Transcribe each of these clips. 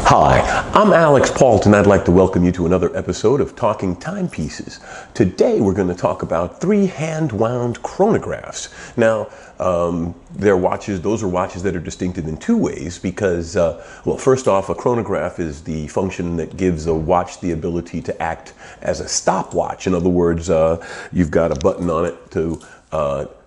Hi, I'm Alix Paultre, and I'd like to welcome you to another episode of Talking Timepieces. Today we're going to talk about 3 hand-wound chronographs. Now, those are watches that are distinctive in 2 ways because, well, first off, a chronograph is the function that gives a watch the ability to act as a stopwatch. In other words, you've got a button on it to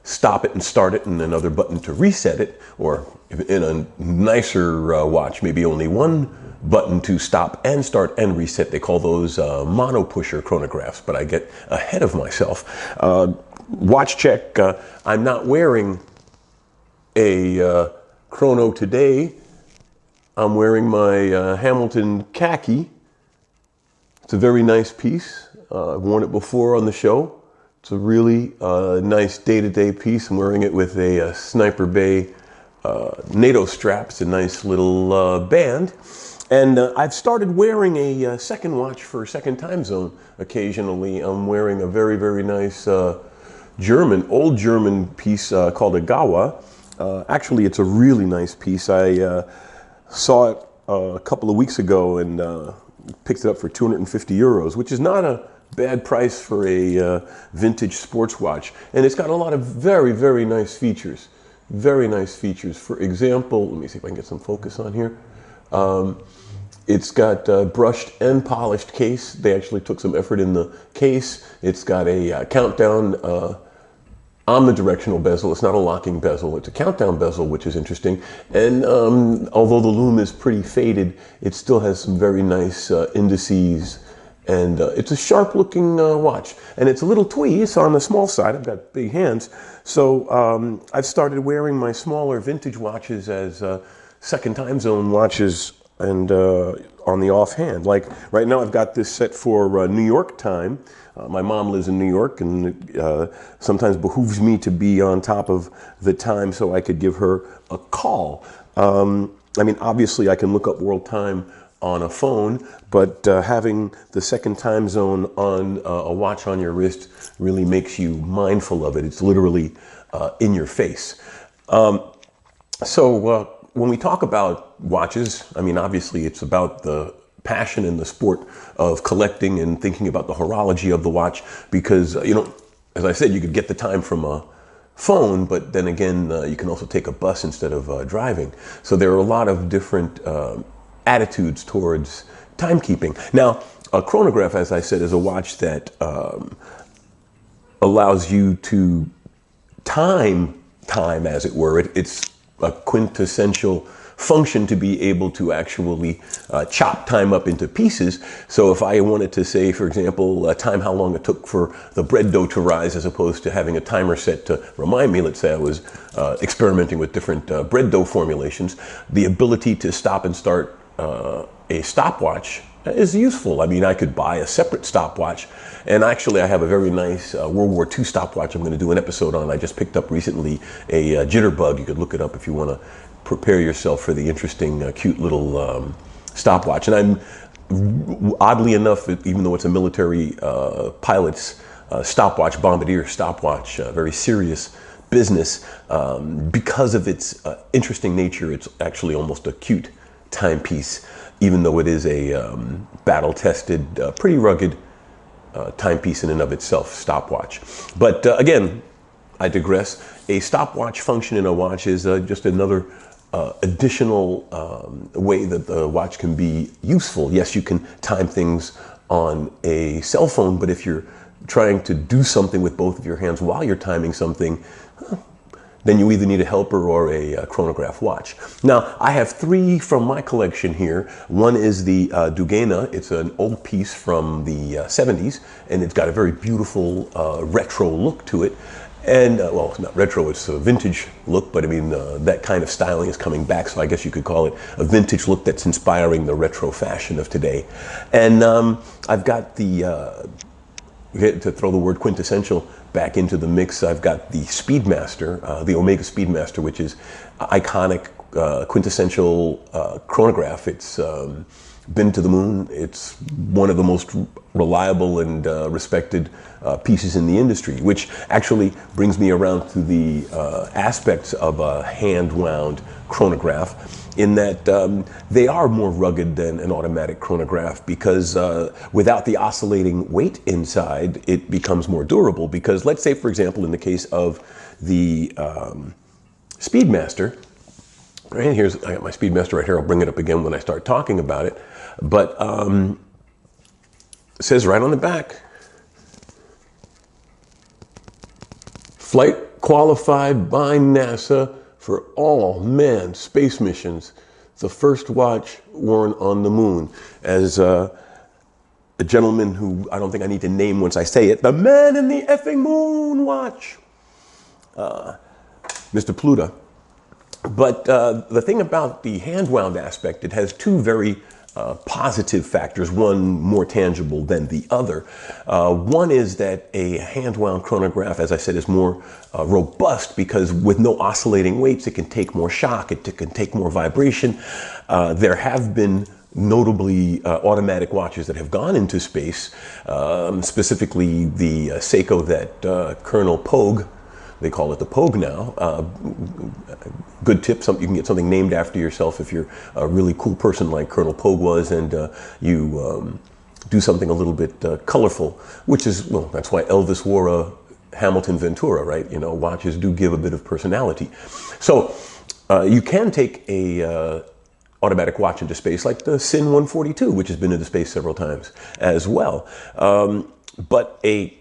stop it and start it, and another button to reset it, or in a nicer watch, maybe only one button to stop and start and reset. They call those mono pusher chronographs, but I get ahead of myself. Watch check, I'm not wearing a chrono today. I'm wearing my Hamilton khaki. It's a very nice piece. I've worn it before on the show. It's a really nice day-to-day piece. I'm wearing it with a Sniper Bay NATO strap. It's a nice little band. And I've started wearing a second watch for second time zone occasionally. I'm wearing a very, very nice old German piece called a Gawa. Actually, it's a really nice piece. I saw it a couple of weeks ago and picked it up for 250 euros, which is not a bad price for a vintage sports watch. And it's got a lot of very, very nice features. Very nice features. For example, let me see if I can get some focus on here. It's got brushed and polished case. They actually took some effort in the case. It's got a countdown omnidirectional bezel. It's not a locking bezel. It's a countdown bezel, which is interesting. And although the lume is pretty faded, it still has some very nice indices. And it's a sharp-looking watch. And it's a little twee. It's on the small side. I've got big hands. So I've started wearing my smaller vintage watches as second time zone watches and on the offhand. Like right now I've got this set for New York time. My mom lives in New York, and it sometimes behooves me to be on top of the time so I could give her a call. I mean, obviously I can look up world time on a phone, but having the second time zone on a watch on your wrist really makes you mindful of it. It's literally in your face. When we talk about watches, I mean, obviously it's about the passion and the sport of collecting and thinking about the horology of the watch because, you know, as I said, you could get the time from a phone, but then again, you can also take a bus instead of driving. So there are a lot of different attitudes towards timekeeping. Now, a chronograph, as I said, is a watch that allows you to time, as it were. It's a quintessential function to be able to actually chop time up into pieces. So if I wanted to say, for example, time how long it took for the bread dough to rise as opposed to having a timer set to remind me, let's say I was experimenting with different bread dough formulations, the ability to stop and start a stopwatch is useful. I mean, I could buy a separate stopwatch, and actually I have a very nice World War II stopwatch I'm going to do an episode on. I just picked up recently a jitterbug. You could look it up if you want to prepare yourself for the interesting, cute little stopwatch. And I'm, oddly enough, even though it's a military pilot's stopwatch, bombardier stopwatch, very serious business, because of its interesting nature, it's actually almost a cute timepiece, even though it is a battle-tested, pretty rugged timepiece in and of itself, stopwatch. But again, I digress. A stopwatch function in a watch is just another additional way that the watch can be useful. Yes, you can time things on a cell phone, but if you're trying to do something with both of your hands while you're timing something, then you either need a helper or a chronograph watch. Now, I have 3 from my collection here. One is the Dugena. It's an old piece from the 70s, and it's got a very beautiful retro look to it. And, well, it's not retro, it's a vintage look, but I mean, that kind of styling is coming back, so I guess you could call it a vintage look that's inspiring the retro fashion of today. And I've got the, to throw the word quintessential back into the mix, I've got the Speedmaster, the Omega Speedmaster, which is iconic, quintessential chronograph. It's been to the moon. It's one of the most reliable and respected pieces in the industry, which actually brings me around to the aspects of a hand-wound chronograph. in that they are more rugged than an automatic chronograph because without the oscillating weight inside, it becomes more durable. Because let's say, for example, in the case of the Speedmaster, right, I got my Speedmaster right here. I'll bring it up again when I start talking about it. But it says right on the back, flight qualified by NASA for all manned space missions. The first watch worn on the moon. As a gentleman who I don't think I need to name once I say it, the man in the effing moon watch, Mr. Paultre. But the thing about the hand-wound aspect, it has two very positive factors, one more tangible than the other. One is that a hand-wound chronograph, as I said, is more robust because with no oscillating weights, it can take more shock, it can take more vibration. There have been notably automatic watches that have gone into space, specifically the Seiko that Colonel Pogue, they call it the Pogue now. Good tip, you can get something named after yourself if you're a really cool person like Colonel Pogue was, and you do something a little bit colorful, which is, well, that's why Elvis wore a Hamilton Ventura, right? You know, watches do give a bit of personality. So you can take a automatic watch into space, like the SIN 142, which has been into space several times as well. But a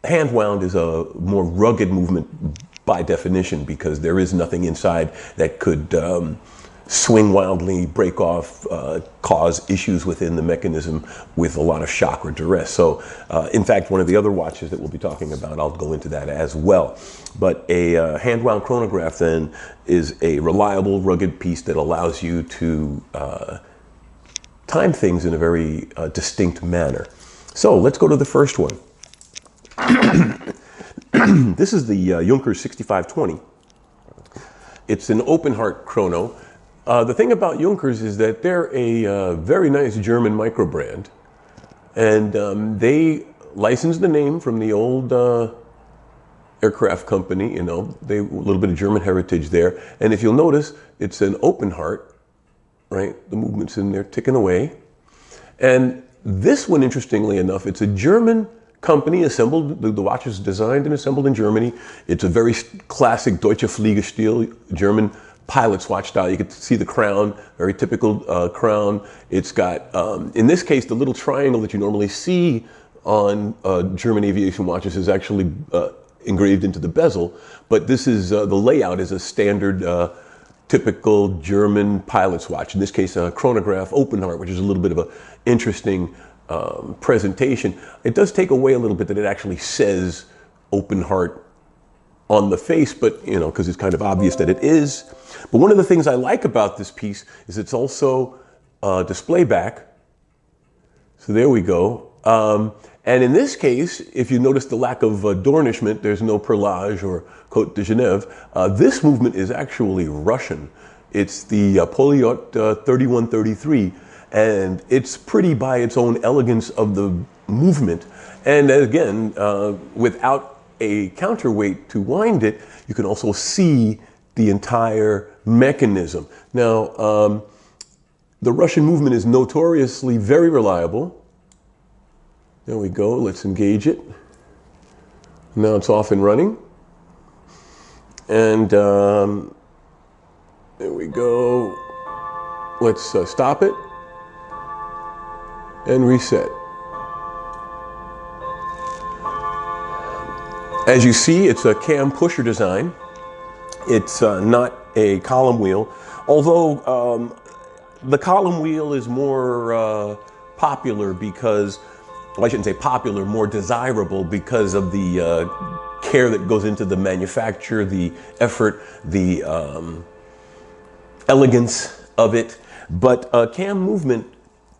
hand wound is a more rugged movement by definition because there is nothing inside that could swing wildly, break off, cause issues within the mechanism with a lot of shock or duress. So in fact, one of the other watches that we'll be talking about, I'll go into that as well. But a hand wound chronograph then is a reliable, rugged piece that allows you to time things in a very distinct manner. So let's go to the first one. This is the Junkers 6520. It's an open heart chrono. The thing about Junkers is that they're a very nice German micro brand, and they licensed the name from the old aircraft company. You know, a little bit of German heritage there. And if you'll notice, it's an open heart, right? The movement's in there ticking away. And this one, interestingly enough, it's a German company assembled. The watch is designed and assembled in Germany. It's a very classic Deutsche Fliegerstil, German pilot's watch style. You can see the crown, very typical crown. It's got, in this case, the little triangle that you normally see on German aviation watches is actually engraved into the bezel. But this is, the layout is a standard typical German pilot's watch. In this case, a chronograph open heart, which is a little bit of an interesting presentation. It does take away a little bit that it actually says open heart on the face, but you know, because it's kind of obvious that it is. But one of the things I like about this piece is it's also display back. So there we go. And in this case, if you notice the lack of dornishment, there's no perlage or Côte de Genève. This movement is actually Russian. It's the Polyot 3133. And it's pretty by its own elegance of the movement. And again, without a counterweight to wind it, you can also see the entire mechanism. Now, the Russian movement is notoriously very reliable. There we go, let's engage it. Now it's off and running. And there we go. Let's stop it and reset. As you see, it's a cam pusher design. It's not a column wheel, although the column wheel is more popular because, well, I shouldn't say popular, more desirable because of the care that goes into the manufacture, the effort, the elegance of it. But cam movement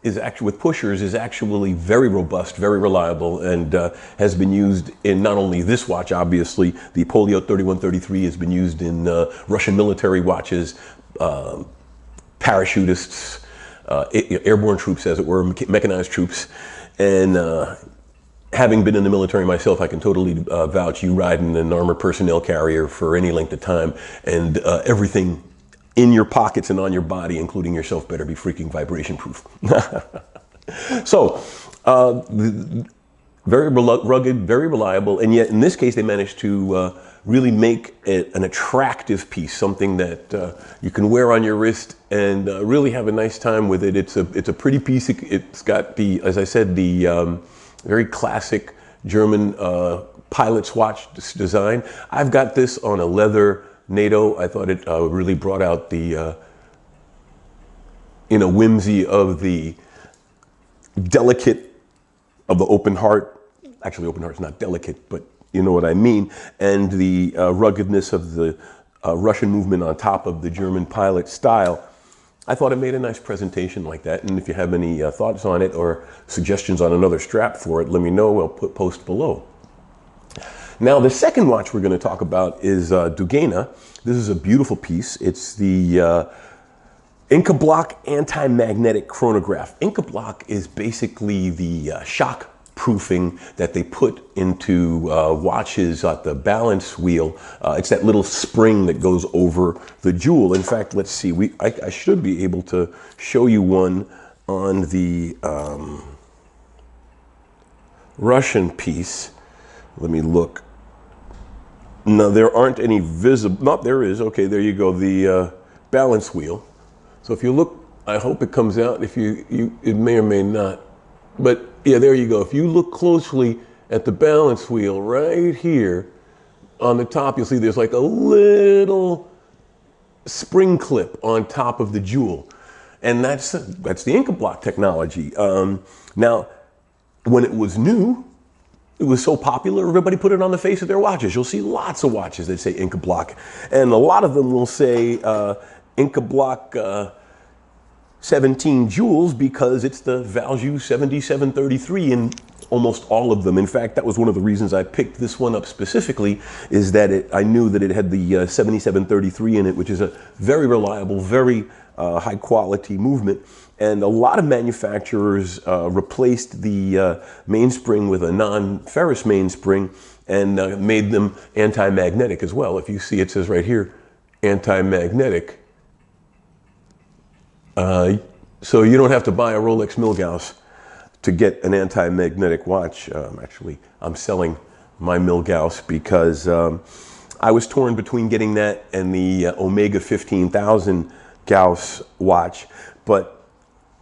is actually, with pushers, is actually very robust, very reliable, and has been used in not only this watch, obviously, the Polyot 3133 has been used in Russian military watches, parachutists, airborne troops, as it were, mechanized troops. And having been in the military myself, I can totally vouch. You ride in an armored personnel carrier for any length of time, and everything in your pockets and on your body, including yourself, better be freaking vibration proof. So, very rugged, very reliable, and yet in this case they managed to really make it an attractive piece, something that you can wear on your wrist and really have a nice time with it. It's a pretty piece. It's got the, as I said, the very classic German pilot's watch design. I've got this on a leather NATO. I thought it really brought out the whimsy of the delicate of the open heart. Actually, open heart's not delicate, but you know what I mean. And the ruggedness of the Russian movement on top of the German pilot style. I thought it made a nice presentation like that. And if you have any thoughts on it or suggestions on another strap for it, let me know. I'll post below. Now, the second watch we're going to talk about is Dugena. This is a beautiful piece. It's the Inca Block anti-magnetic chronograph. Inca Block is basically the shock proofing that they put into watches at the balance wheel. It's that little spring that goes over the jewel. In fact, let's see, I should be able to show you one on the Russian piece. Let me look. No, there aren't any visible. No, there is. Okay, there you go. The balance wheel. So if you look, I hope it comes out. If it may or may not. But yeah, there you go. If you look closely at the balance wheel right here on the top, you'll see there's like a little spring clip on top of the jewel. And that's the Inca Block technology. Now, when it was new, it was so popular, everybody put it on the face of their watches. You'll see lots of watches that say Inca Block. And a lot of them will say Inca Block 17 jewels because it's the value 7733 in almost all of them. In fact, that was one of the reasons I picked this one up specifically, is that I knew that it had the 7733 in it, which is a very reliable, very high quality movement. And a lot of manufacturers replaced the mainspring with a non-ferrous mainspring and made them anti-magnetic as well. If you see, it says right here, anti-magnetic. So you don't have to buy a Rolex Milgauss to get an anti-magnetic watch. Actually, I'm selling my Milgauss because I was torn between getting that and the Omega 15,000 Gauss watch, but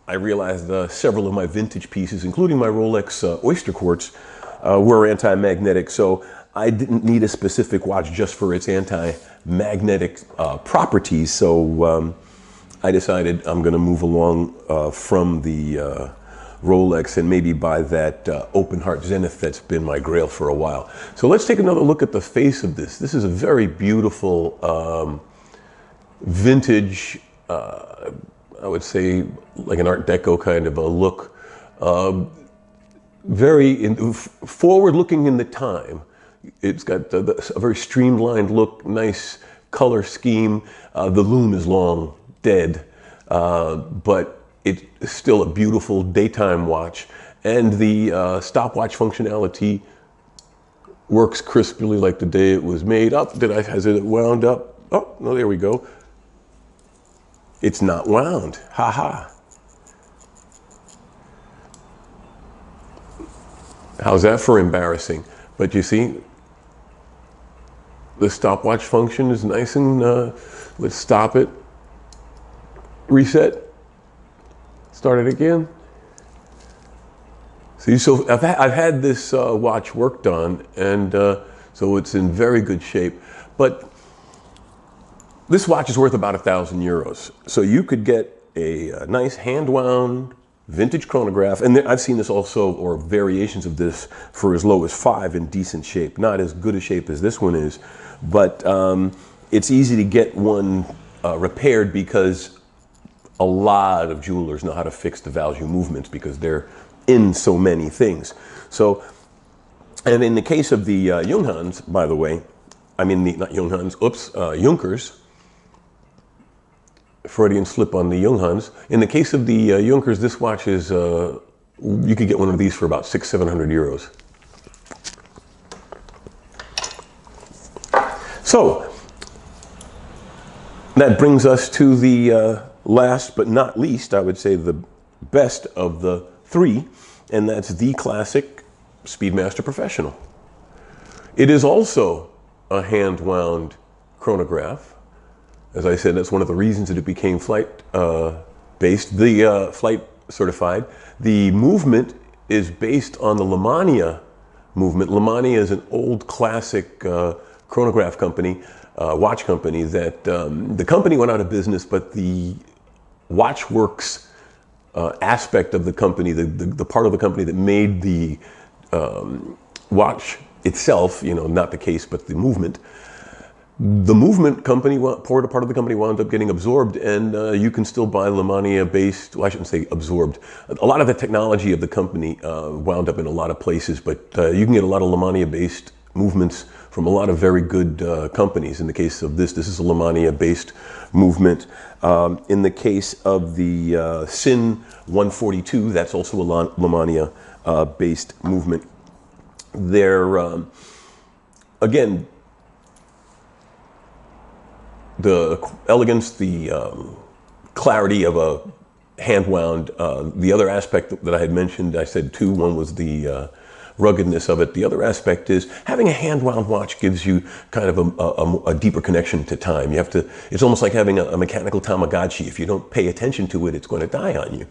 I realized several of my vintage pieces, including my Rolex Oyster Quartz, were anti-magnetic, so I didn't need a specific watch just for its anti-magnetic properties. So I decided I'm going to move along from the Rolex and maybe buy that open heart Zenith that's been my grail for a while. So let's take another look at the face of this. This is a very beautiful vintage, I would say like an Art Deco kind of a look. Very forward looking in the time. It's got a very streamlined look, nice color scheme. The lume is long dead, but it's still a beautiful daytime watch, and the stopwatch functionality works crisply like the day it was made. Up, has it wound up? Oh no, there we go. It's not wound. Ha ha. How's that for embarrassing? But you see, the stopwatch function is nice and let's stop it. Reset. Start it again. See, so I've had this watch worked on, and so it's in very good shape. But this watch is worth about €1,000. So you could get a nice hand-wound vintage chronograph, and I've seen this also, or variations of this, for as low as $5 in decent shape. Not as good a shape as this one is, but it's easy to get one repaired because a lot of jewelers know how to fix the value movements because they're in so many things. So, and in the case of the Junghans, by the way, I mean, not Junghans, oops, Junkers, Freudian slip on the Junghans. In the case of the Junkers, this watch is, you could get one of these for about €600–700. So, That brings us to the last but not least, I would say the best of the three, and that's the classic Speedmaster Professional. It is also a hand-wound chronograph. As I said, that's one of the reasons that it became flight-based, flight certified. The movement is based on the Lemania movement. Lemania is an old classic chronograph company, watch company that the company went out of business, but the watchworks aspect of the company, the part of the company that made the watch itself, you know, not the case, but the movement company, part of the company wound up getting absorbed, and you can still buy Lemania based, well, I shouldn't say absorbed. A lot of the technology of the company wound up in a lot of places, but you can get a lot of Lemania based movements from a lot of very good companies. In the case of this is a Lemania based movement. In the case of the Sin 142, that's also a Lemania based movement. They're, again, the elegance, the clarity of a hand-wound. The other aspect that I had mentioned, I said two. One was the ruggedness of it. The other aspect is having a hand-wound watch gives you kind of a deeper connection to time. You have to, it's almost like having a mechanical Tamagotchi. If you don't pay attention to it, it's going to die on you.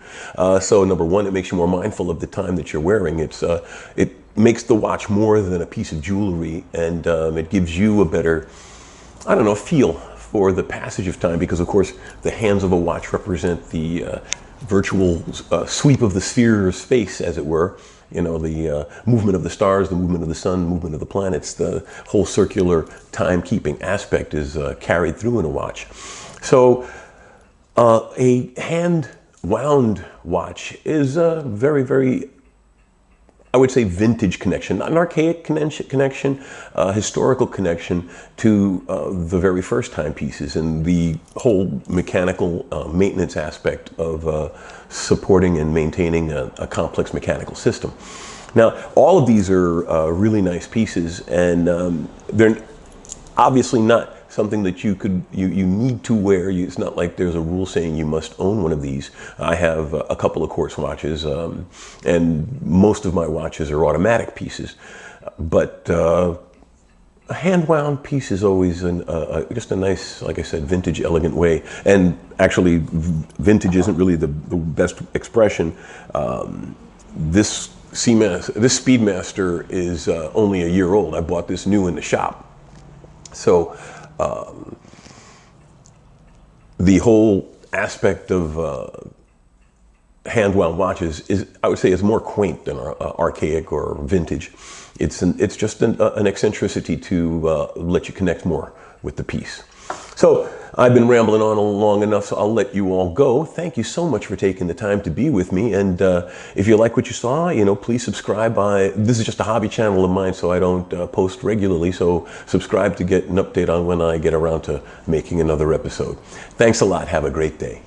So number one, it makes you more mindful of the time that you're wearing. It makes the watch more than a piece of jewelry, and it gives you a better, I don't know, feel for the passage of time, because of course the hands of a watch represent the virtual sweep of the sphere of space, as it were. You know, the movement of the stars, the movement of the sun, movement of the planets, the whole circular timekeeping aspect is carried through in a watch. So a hand-wound watch is a very, very, I would say, vintage connection, not an archaic connection, historical connection to the very first timepieces and the whole mechanical maintenance aspect of supporting and maintaining a complex mechanical system. Now, all of these are really nice pieces, and they're obviously not something that you need to wear. It's not like there's a rule saying you must own one of these. I have a couple of quartz watches, and most of my watches are automatic pieces. But a hand-wound piece is always just a nice, like I said, vintage, elegant way. And actually, vintage isn't really the best expression. This Speedmaster is only a year old. I bought this new in the shop. So the whole aspect of hand-wound watches is, I would say, is more quaint than archaic or vintage. It's just an eccentricity to let you connect more with the piece. So I've been rambling on long enough, so I'll let you all go. Thank you so much for taking the time to be with me. And if you like what you saw, you know, please subscribe. This is just a hobby channel of mine, so I don't post regularly. So subscribe to get an update on when I get around to making another episode. Thanks a lot. Have a great day.